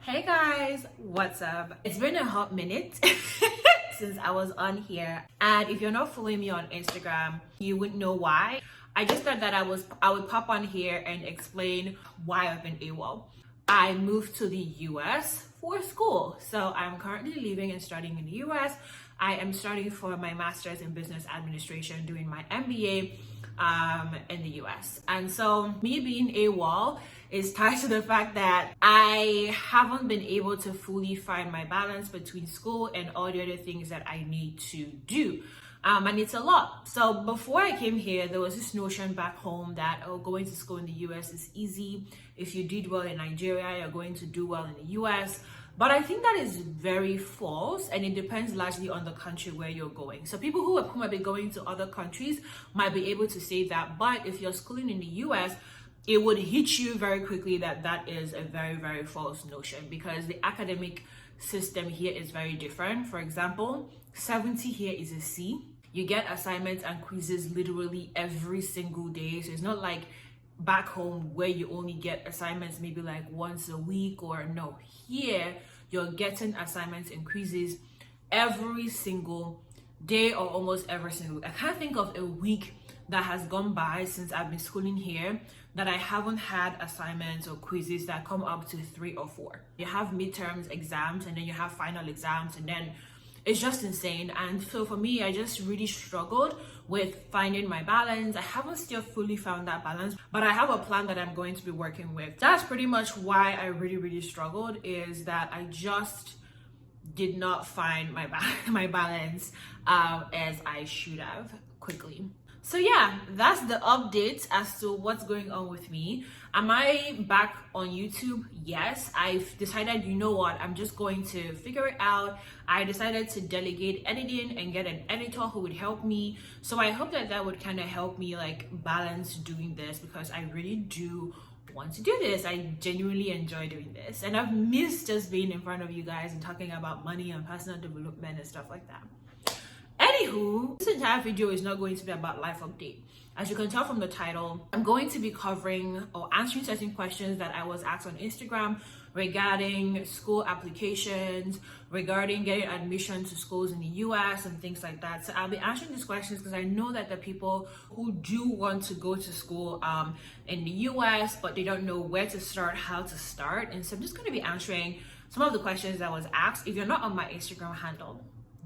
Hey guys, what's up? It's been a hot minute since I was on here, and if you're not following me on Instagram, you wouldn't know why. I just thought that I would pop on here and explain why I've been AWOL. I moved to the US for school, so I'm currently living and studying in the US. I am studying for my master's in business administration, doing my MBA in the US. And so me being AWOL is tied to the fact that I haven't been able to fully find my balance between school and all the other things that I need to do. And it's a lot. So before I came here, there was this notion back home that, oh, going to school in the US is easy. If you did well in Nigeria, you're going to do well in the US. But I think that is very false, and it depends largely on the country where you're going. So people who might be going to other countries might be able to say that, but if you're schooling in the US, it would hit you very quickly that that is a very, very false notion, because the academic system here is very different. For example, 70 here is a C. You get assignments and quizzes literally every single day. So it's not like back home where you only get assignments maybe like once a week, or no, here you're getting assignments and quizzes every single day or almost every single week. I can't think of a week that has gone by since I've been schooling here that I haven't had assignments or quizzes that come up to 3 or 4. You have midterms exams, and then you have final exams, and then it's just insane. And so for me, I just really struggled with finding my balance. I haven't still fully found that balance, but I have a plan that I'm going to be working with. That's pretty much why I really struggled, is that I just did not find my balance as I should have quickly. So yeah, that's the update as to what's going on with me. Am I back on YouTube? Yes, I've decided, you know what, I'm just going to figure it out. I decided to delegate editing and get an editor who would help me. So I hope that that would kind of help me like balance doing this, because I really do want to do this. I genuinely enjoy doing this, and I've missed just being in front of you guys and talking about money and personal development and stuff like that. Anywho, this entire video is not going to be about life update. As you can tell from the title, I'm going to be covering or answering certain questions that I was asked on Instagram regarding school applications, regarding getting admission to schools in the US and things like that. So I'll be answering these questions because I know that the people who do want to go to school in the US, but they don't know where to start, how to start. And so I'm just going to be answering some of the questions that was asked. If you're not on my Instagram handle,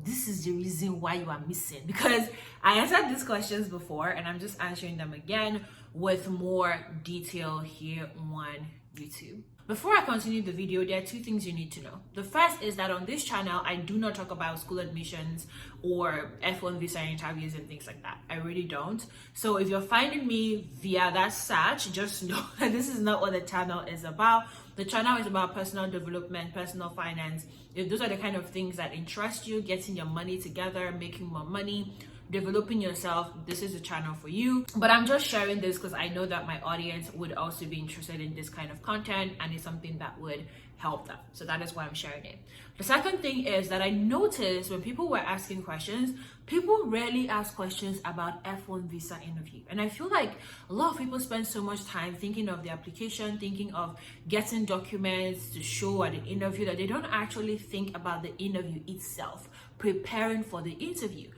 this is the reason why you are missing, because I answered these questions before and I'm just answering them again with more detail here on YouTube. Before I continue the video, there are 2 things you need to know. The first is that on this channel, I do not talk about school admissions or F1 visa interviews and things like that. I really don't. So if you're finding me via that search, just know that this is not what the channel is about. The channel is about personal development, personal finance. If those are the kind of things that interest you, getting your money together, making more money, developing yourself, this is a channel for you. But I'm just sharing this because I know that my audience would also be interested in this kind of content, and it's something that would help them. So that is why I'm sharing it. The second thing is that I noticed when people were asking questions, people rarely ask questions about F1 visa interview. And I feel like a lot of people spend so much time thinking of the application, thinking of getting documents to show at the interview, that they don't actually think about the interview itself, preparing for the interview.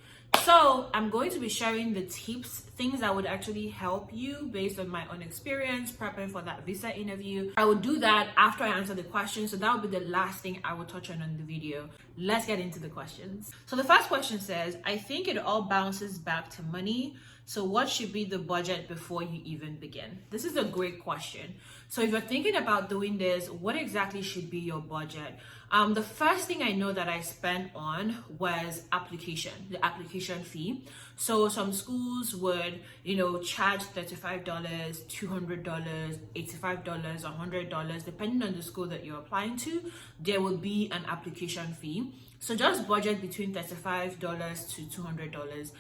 So I'm going to be sharing the tips, things that would actually help you based on my own experience prepping for that visa interview. I will do that after I answer the questions. So that will be the last thing I will touch on in the video. Let's get into the questions. So the first question says, I think it all bounces back to money. So what should be the budget before you even begin? This is a great question. So if you're thinking about doing this, what exactly should be your budget? The first thing I know that I spent on was the application fee. So some schools would, charge $35, $200, $85, $100, depending on the school that you're applying to, there will be an application fee. So just budget between $35 to $200.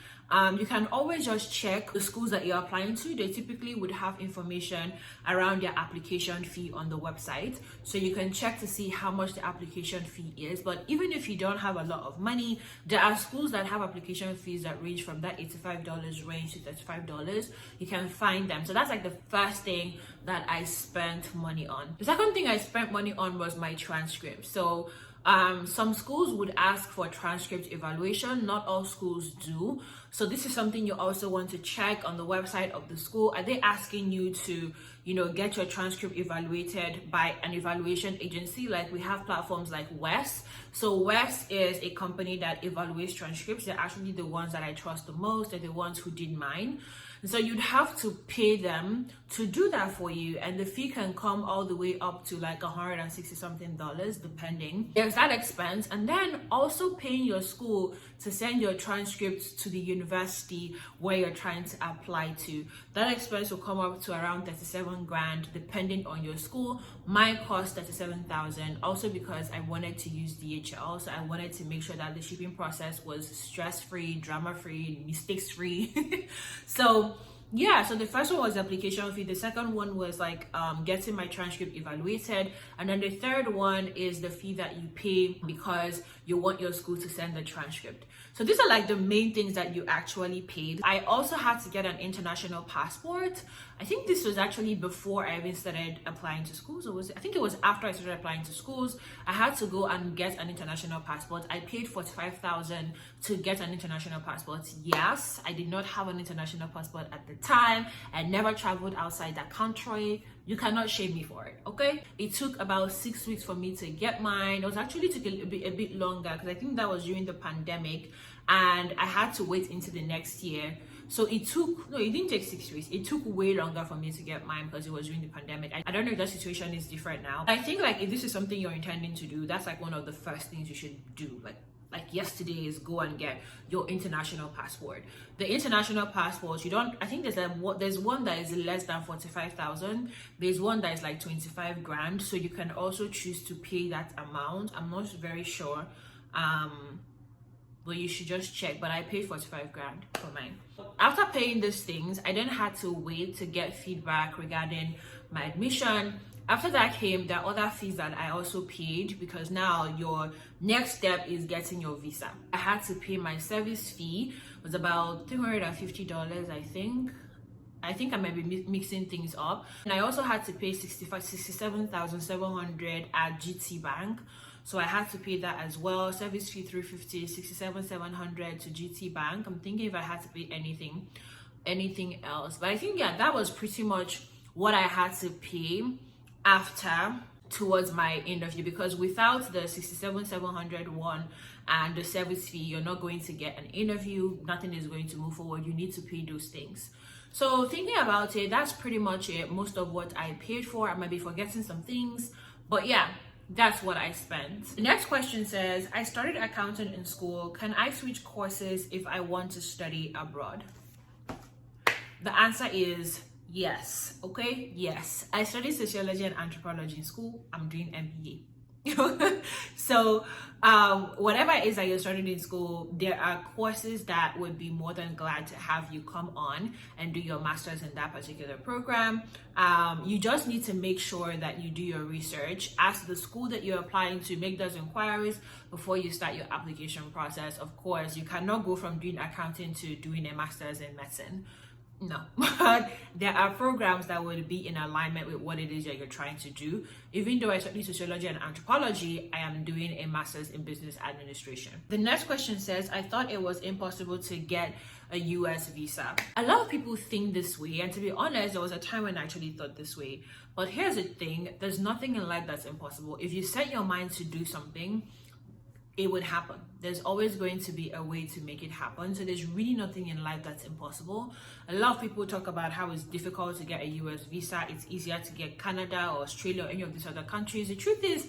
You can always just check the schools that you're applying to. They typically would have information around their application fee on the website. So you can check to see how much the application fee is. But even if you don't have a lot of money, there are schools that have application fees that range from that $85 range to $35. You can find them. So that's like the first thing that I spent money on. The second thing I spent money on was my transcript. So some schools would ask for transcript evaluation. Not all schools do. So this is something you also want to check on the website of the school. Are they asking you to, get your transcript evaluated by an evaluation agency? Like we have platforms like WES. So WES is a company that evaluates transcripts. They're actually the ones that I trust the most. They're the ones who did mine. And so you'd have to pay them to do that for you, and the fee can come all the way up to like $160 something, depending. There's that expense, and then also paying your school to send your transcripts to the university where you're trying to apply to. That expense will come up to around 37 grand, depending on your school. Mine cost 37,000, also because I wanted to use DHL, so I wanted to make sure that the shipping process was stress-free, drama-free, mistakes-free. So the first one was the application fee. The second one was like getting my transcript evaluated, and then the third one is the fee that you pay because you want your school to send the transcript. So these are like the main things that you actually paid. I also had to get an international passport. I think this was actually before I even started applying to schools, or I think it was after I started applying to schools. I had to go and get an international passport. I paid 45,000 to get an international passport. Yes, I did not have an international passport at the time. I never traveled outside that country. You cannot shame me for it, okay? It took about 6 weeks for me to get mine. It was actually took a bit longer because I think that was during the pandemic, and I had to wait into the next year. So it didn't take 6 weeks. It took way longer for me to get mine because it was during the pandemic. I don't know if that situation is different now. I think like if this is something you're intending to do, that's like one of the first things you should do. Like yesterday is go and get your international passport. The international passports, I think there's one that is less than 45,000. There's one that is like 25 grand. So you can also choose to pay that amount. I'm not very sure. But you should just check. But I paid 45 grand for mine. After paying these things, I then had to wait to get feedback regarding my admission. After that came the other fees that I also paid, because now your next step is getting your visa. I had to pay my service fee. It was about $350, I think. I think I might be mixing things up. And I also had to pay $67,700 at GT Bank. So I had to pay that as well. Service fee $350, $67,700 to GT Bank. I'm thinking if I had to pay anything else. But I think, that was pretty much what I had to pay towards my interview, because without the $67,700 one and the service fee, you're not going to get an interview. Nothing is going to move forward. You need to pay those things. So thinking about it, that's pretty much it. Most of what I paid for. I might be forgetting some things, but that's what I spent. The next question says, I started accounting in school. Can I switch courses if I want to study abroad? The answer is yes. Okay, yes. I studied sociology and anthropology in school. I'm doing MBA. So whatever it is that you're studying in school, there are courses that would be more than glad to have you come on and do your master's in that particular program. You just need to make sure that you do your research. Ask the school that you're applying to, make those inquiries before you start your application process. Of course, you cannot go from doing accounting to doing a master's in medicine. No, but there are programs that will be in alignment with what it is that you're trying to do. Even though I study sociology and anthropology, I am doing a master's in business administration. The next question says, I thought it was impossible to get a US visa. A lot of people think this way, and to be honest, there was a time when I actually thought this way. But here's the thing, there's nothing in life that's impossible. If you set your mind to do something, it would happen. There's always going to be a way to make it happen. So there's really nothing in life that's impossible. A lot of people talk about how it's difficult to get a US visa. It's easier to get Canada or Australia or any of these other countries. The truth is,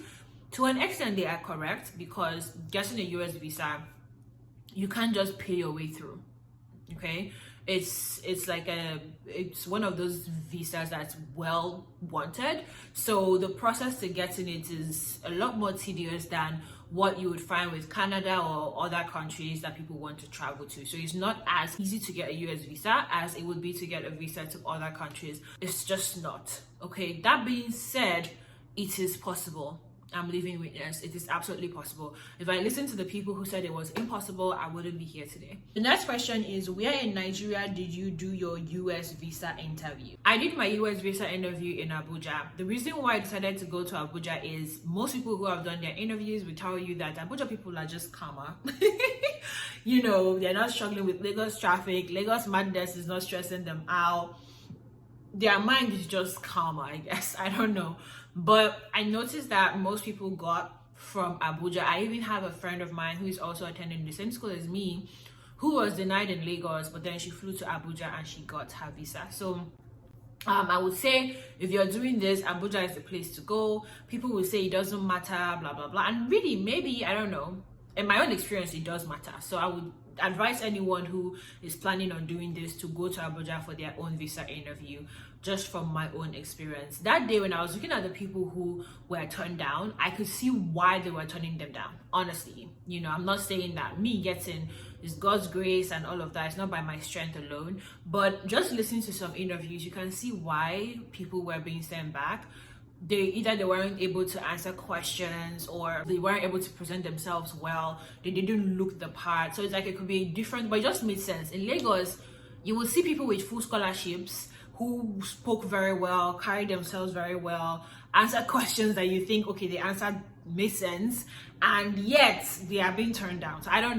to an extent, they are correct, because getting a US visa, you can't just pay your way through. Okay? It's one of those visas that's well wanted. So the process to getting it is a lot more tedious than what you would find with Canada or other countries that people want to travel to. So it's not as easy to get a US visa as it would be to get a visa to other countries. It's just not. Okay, that being said, it is possible. I'm living witness. It is absolutely possible. If I listened to the people who said it was impossible, I wouldn't be here today. The next question is, where in Nigeria did you do your US visa interview? I did my US visa interview in Abuja. The reason why I decided to go to Abuja is most people who have done their interviews will tell you that Abuja people are just calmer. You know, they're not struggling with Lagos traffic. Lagos madness is not stressing them out. Their mind is just calmer, I guess. I don't know. But I noticed that most people got from Abuja. I even have a friend of mine who is also attending the same school as me, who was denied in Lagos, but then she flew to Abuja and she got her visa. So I would say if you're doing this, Abuja is the place to go. People will say it doesn't matter, blah, blah, blah. And really, maybe, I don't know. In my own experience, it does matter. So I would advise anyone who is planning on doing this to go to Abuja for their own visa interview, just from my own experience. That day when I was looking at the people who were turned down, I could see why they were turning them down. Honestly, you know, I'm not saying that me getting is God's grace and all of that. It's not by my strength alone, but just listening to some interviews, you can see why people were being sent back. They weren't able to answer questions, or they weren't able to present themselves well. They didn't look the part. So it's like it could be different, but it just made sense. In Lagos, you will see people with full scholarships who spoke very well, carried themselves very well, answered questions that you think, okay, they answered made sense, and yet they are being turned down. So I don't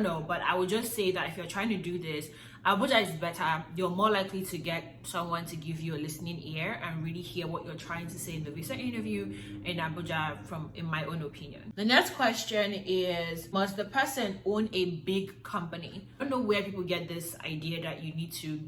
know, but I would just say that if you're trying to do this, Abuja is better. You're more likely to get someone to give you a listening ear and really hear what you're trying to say in the visa interview in Abuja, in my own opinion. The next question is, must the person own a big company? I don't know where people get this idea that you need to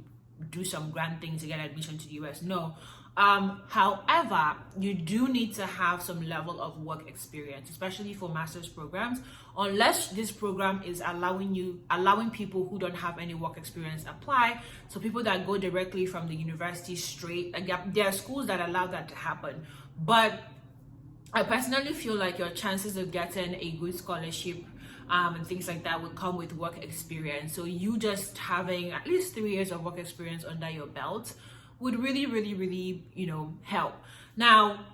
do some grand things to get admission to the US. No. However, you do need to have some level of work experience, especially for master's programs, unless this program is allowing people who don't have any work experience apply. So people that go directly from the university straight, there are schools that allow that to happen. But I personally feel like your chances of getting a good scholarship and things like that would come with work experience. So you just having at least 3 years of work experience under your belt would really, you know, help. Now,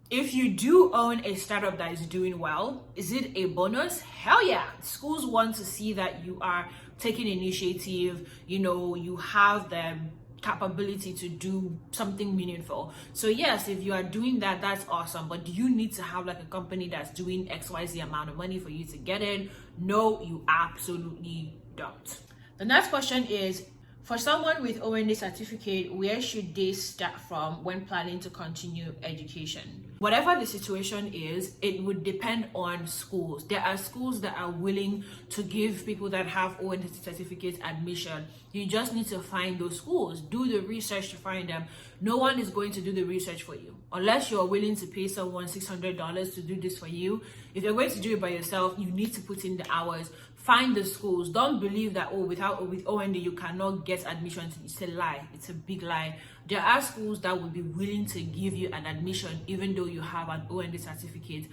if you do own a startup that is doing well, is it a bonus? Hell yeah. Schools want to see that you are taking initiative, you know, you have the capability to do something meaningful. So yes, if you are doing that, that's awesome. But do you need to have like a company that's doing XYZ amount of money for you to get in? No, you absolutely don't. The next question is, for someone with OND certificate, where should they start from when planning to continue education? Whatever the situation is, it would depend on schools. There are schools that are willing to give people that have OND certificates admission. You just need to find those schools. Do the research to find them. No one is going to do the research for you. Unless you're willing to pay someone $600 to do this for you. If you're going to do it by yourself, you need to put in the hours. Find the schools. Don't believe that, with OND you cannot get admission. It's a lie. It's a big lie. There are schools that will be willing to give you an admission even though you have an OND certificate.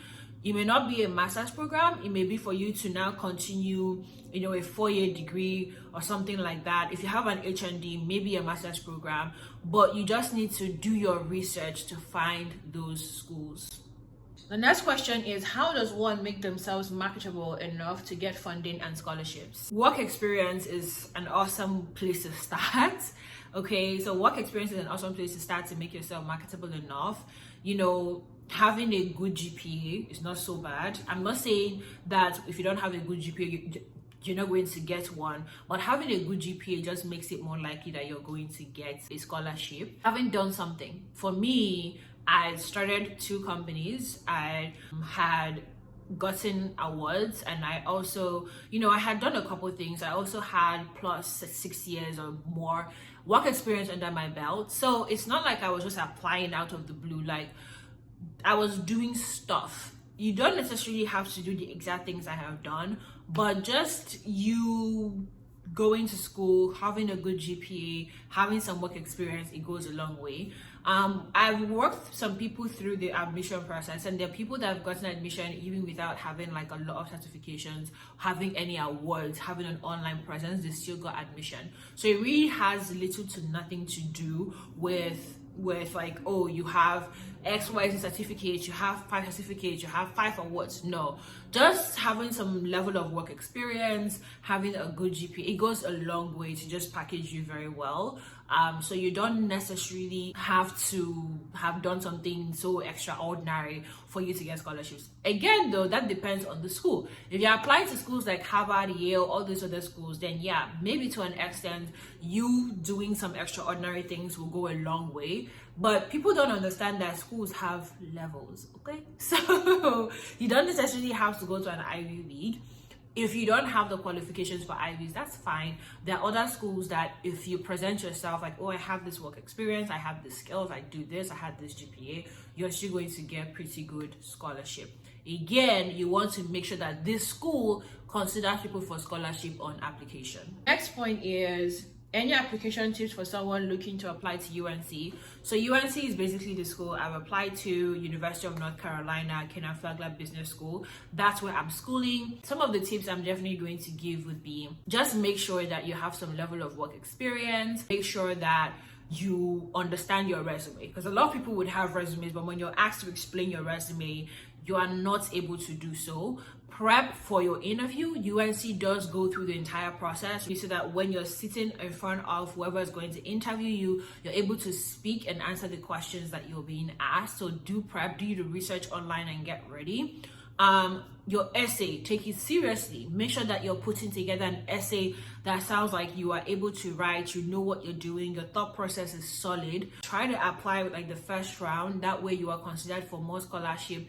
It may not be a master's program. It may be for you to now continue, you know, a 4-year degree or something like that. If you have an HND, maybe a master's program, but you just need to do your research to find those schools. The next question is, how does one make themselves marketable enough to get funding and scholarships? Work experience is an awesome place to start. Okay, so work experience is an awesome place to start to make yourself marketable enough. You know, having a good GPA is not so bad. I'm not saying that if you don't have a good GPA, you're not going to get one, but having a good GPA just makes it more likely that you're going to get a scholarship. Having done something, for me, I started 2 companies. I had gotten awards, and I also, you know, I had done a couple of things. I also had plus 6 years or more work experience under my belt. So it's not like I was just applying out of the blue. Like, I was doing stuff. You don't necessarily have to do the exact things I have done, but just you going to school, having a good GPA, having some work experience, it goes a long way. I've worked some people through the admission process, and there are people that have gotten admission even without having like a lot of certifications, having any awards, having an online presence, they still got admission. So it really has little to nothing to do with with like, oh, you have XYZ certificates, you have 5 certificates, you have 5 awards. No, just having some level of work experience, having a good GPA, it goes a long way to just package you very well. So you don't necessarily have to have done something so extraordinary for you to get scholarships. Again, though, that depends on the school. If you're applying to schools like Harvard, Yale, all these other schools, then yeah, maybe to an extent, you doing some extraordinary things will go a long way. But people don't understand that schools have levels, okay? So you don't necessarily have to go to an Ivy League. If you don't have the qualifications for Ivies, that's fine. There are other schools that if you present yourself like, oh, I have this work experience, I have the skills, I do this, I had this GPA, you're still going to get pretty good scholarship. Again, you want to make sure that this school considers people for scholarship on application. Next point is any application tips for someone looking to apply to UNC. So UNC is basically the school I've applied to, University of North Carolina, Kenneth Flagler Business School. That's where I'm schooling. Some of the tips I'm definitely going to give would be just make sure that you have some level of work experience. Make sure that you understand your resume, because a lot of people would have resumes, but when you're asked to explain your resume, you are not able to do so. Prep for your interview. UNC does go through the entire process so that when you're sitting in front of whoever is going to interview you, you're able to speak and answer the questions that you're being asked. So do prep, do the research online and get ready. Your essay, take it seriously. Make sure that you're putting together an essay that sounds like you are able to write, you know what you're doing, your thought process is solid. Try to apply with like the first round. That way you are considered for more scholarship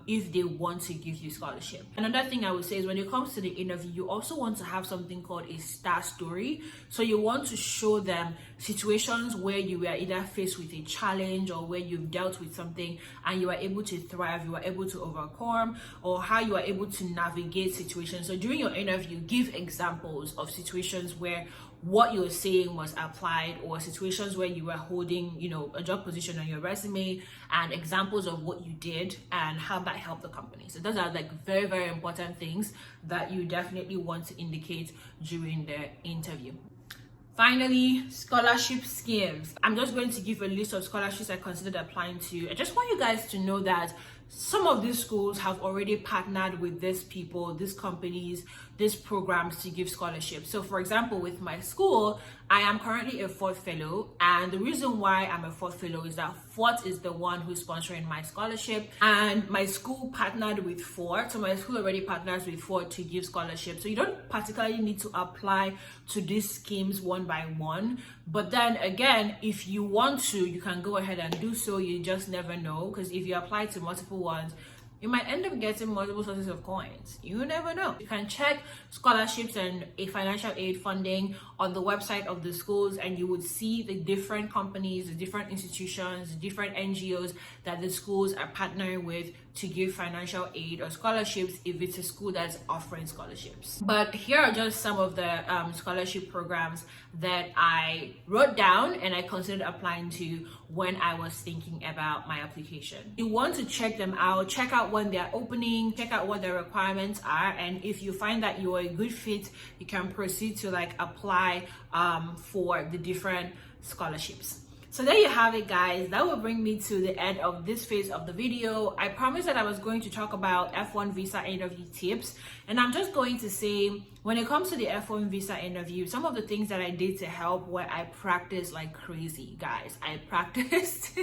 if they want to give you scholarship. Another thing I would say is when it comes to the interview, you also want to have something called a star story. So you want to show them situations where you were either faced with a challenge or where you've dealt with something and you are able to thrive, you are able to overcome, or how you are able to navigate situations. So during your interview, give examples of situations where what you're saying was applied, or situations where you were holding, a job position on your resume, and examples of what you did and how that helped the company. So those are like very, very important things that you definitely want to indicate during the interview. Finally, scholarship schemes. I'm just going to give a list of scholarships I considered applying to. I just want you guys to know that some of these schools have already partnered with these people, these companies, these programs to give scholarships. So for example, with my school, I am currently a Ford Fellow, and the reason why I'm a Ford Fellow is that Ford is the one who's sponsoring my scholarship, and my school partnered with Ford. So my school already partners with Ford to give scholarships. So you don't particularly need to apply to these schemes one by one. But then again, if you want to, you can go ahead and do so. You just never know, because if you apply to multiple ones, you might end up getting multiple sources of coins. You never know. You can check scholarships and a financial aid funding on the website of the schools, and you would see the different companies, the different institutions, the different NGOs that the schools are partnering with to give financial aid or scholarships if it's a school that's offering scholarships. But here are just some of the scholarship programs that I wrote down and I considered applying to when I was thinking about my application. You want to check them out, check out when they're opening, check out what the requirements are, and if you find that you're a good fit, you can proceed to like apply for the different scholarships. So there you have it, guys. That will bring me to the end of this phase of the video. I promised that I was going to talk about F1 visa interview tips, and I'm just going to say, when it comes to the F1 visa interview, some of the things that I did to help were I practiced like crazy, guys. I practiced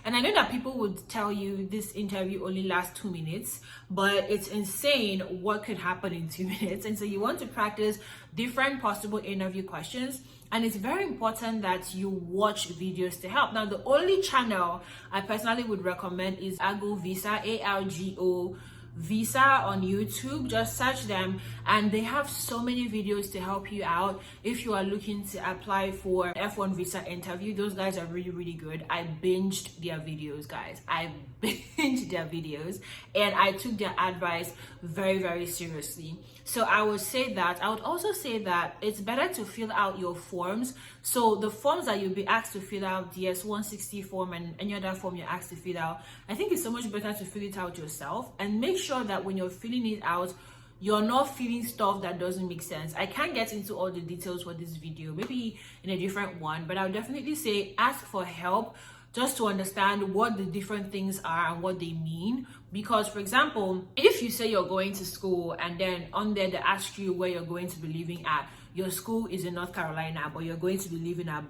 and I know that people would tell you this interview only lasts 2 minutes, but it's insane what could happen in 2 minutes. And so you want to practice different possible interview questions. And it's very important that you watch videos to help. Now, the only channel I personally would recommend is Algo Visa, ALGO Visa on YouTube. Just search them, and they have so many videos to help you out if you are looking to apply for F1 visa interview. Those guys are really, really good. I binged their videos, guys. I binged their videos, and I took their advice very, very seriously. So I would say that. I would also say that it's better to fill out your forms. So the forms that you'll be asked to fill out, the S160 form and any other form you're asked to fill out, I think it's so much better to fill it out yourself, and make sure that when you're filling it out, you're not feeling stuff that doesn't make sense. I can't get into all the details for this video, maybe in a different one, but I'll definitely say ask for help just to understand what the different things are and what they mean. Because, for example, if you say you're going to school and then on there they ask you where you're going to be living at, your school is in North Carolina, but you're going to be living at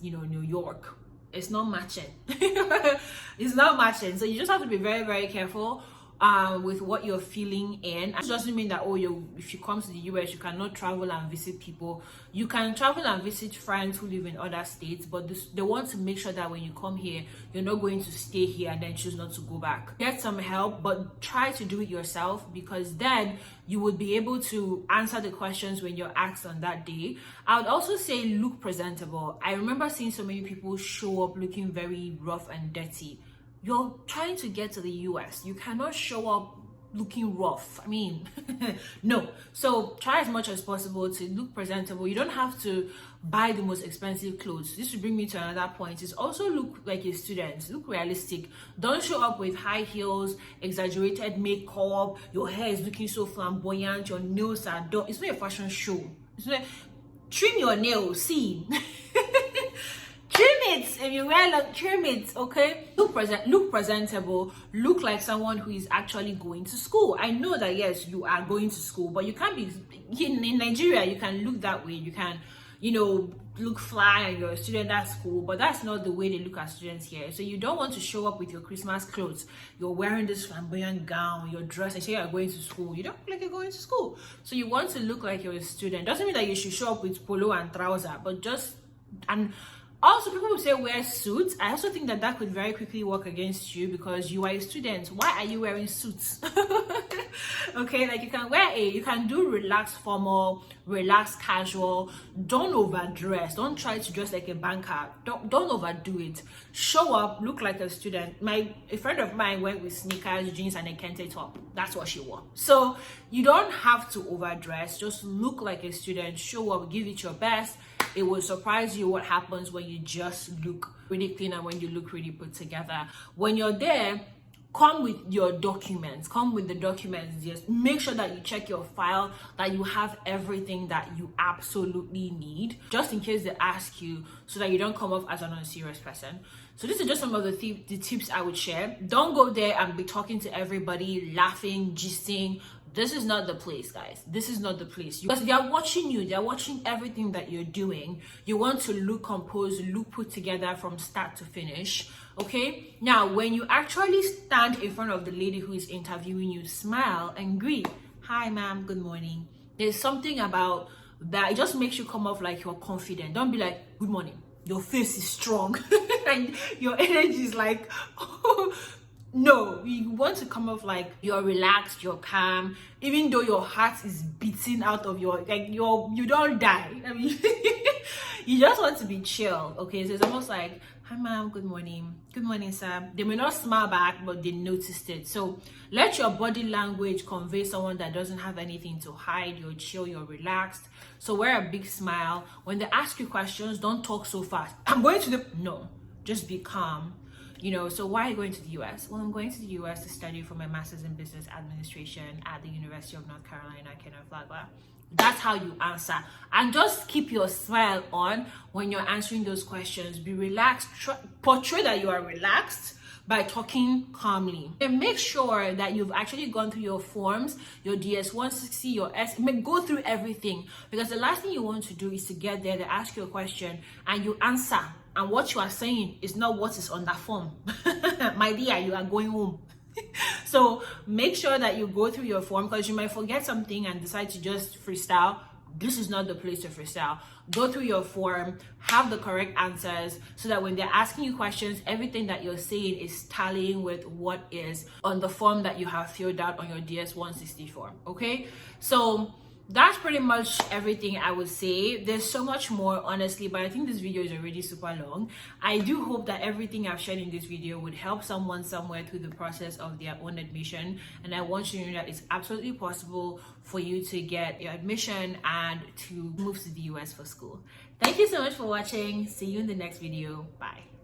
New York, it's not matching. It's not matching. So you just have to be very, very careful with what you're feeling in. It doesn't mean that if you come to the US you cannot travel and visit people. You can travel and visit friends who live in other states, but they want to make sure that when you come here you're not going to stay here and then choose not to go back. Get some help, but try to do it yourself, because then you would be able to answer the questions when you're asked on that day. I would also say look presentable. I remember seeing so many people show up looking very rough and dirty. You're trying to get to the US. You cannot show up looking rough. I mean, no. So try as much as possible to look presentable. You don't have to buy the most expensive clothes. This will bring me to another point. Is also look like a student. Look realistic. Don't show up with high heels, exaggerated makeup. Your hair is looking so flamboyant. Your nails are done. It's not a fashion show. It's not. Trim your nails. See. Trim it. If you wear long, trim it, okay? Look presentable. Look like someone who is actually going to school. I know that yes, you are going to school, but you can't be in Nigeria. You can look that way. You can, look fly and you're a student at school, but that's not the way they look at students here. So you don't want to show up with your Christmas clothes. You're wearing this flamboyant gown, you're dressed, and say you're going to school. You don't look like you're going to school. So you want to look like you're a student. Doesn't mean that you should show up with polo and trouser, but also, people will say wear suits. I also think that could very quickly work against you, because you are a student. Why are you wearing suits? Okay, like you can do relaxed formal, relaxed casual. Don't overdress. Don't try to dress like a banker. Don't overdo it. Show up, look like a student. A friend of mine went with sneakers, jeans, and a kente top. That's what she wore. So you don't have to overdress. Just look like a student. Show up, give it your best. It will surprise you what happens when you just look really clean and when you look really put together. When you're there, come with your documents. Come with the documents. Just make sure that you check your file, that you have everything that you absolutely need, just in case they ask you, so that you don't come off as an unserious person. So these are just some of the tips I would share. Don't go there and be talking to everybody, laughing, gisting. This is not the place, guys. This is not the place. Because they are watching you. They are watching everything that you're doing. You want to look composed, look put together from start to finish. Okay? Now, when you actually stand in front of the lady who is interviewing you, smile and greet. Hi, ma'am. Good morning. There's something about that. It just makes you come off like you're confident. Don't be like, good morning. Your face is strong. And your energy is like, no, you want to come off like you're relaxed, you're calm, even though your heart is beating out of you don't die. I mean, you just want to be chill, okay? So it's almost like, hi ma'am, good morning. Good morning, sir. They may not smile back, but they noticed it. So let your body language convey someone that doesn't have anything to hide. You're chill, you're relaxed. So wear a big smile. When they ask you questions, don't talk so fast. No, just be calm. So why are you going to the US? Well, I'm going to the US to study for my master's in business administration at the University of North Carolina, Kenneth Flagler. That's how you answer. And just keep your smile on when you're answering those questions. Be relaxed. Portray that you are relaxed by talking calmly. And make sure that you've actually gone through your forms, your DS-160, your go through everything. Because the last thing you want to do is to get there, they ask you a question, and you answer. And what you are saying is not what is on that form. My dear, you are going home. So make sure that you go through your form, because you might forget something and decide to just freestyle. This is not the place to freestyle. Go through your form, have the correct answers, so that when they're asking you questions, everything that you're saying is tallying with what is on the form that you have filled out on your DS-160 form, okay? So that's pretty much everything I would say. There's so much more, honestly, but I think this video is already super long. I do hope that everything I've shared in this video would help someone somewhere through the process of their own admission, and I want you to know that it's absolutely possible for you to get your admission and to move to the US for school. Thank you so much for watching. See you in the next video. Bye.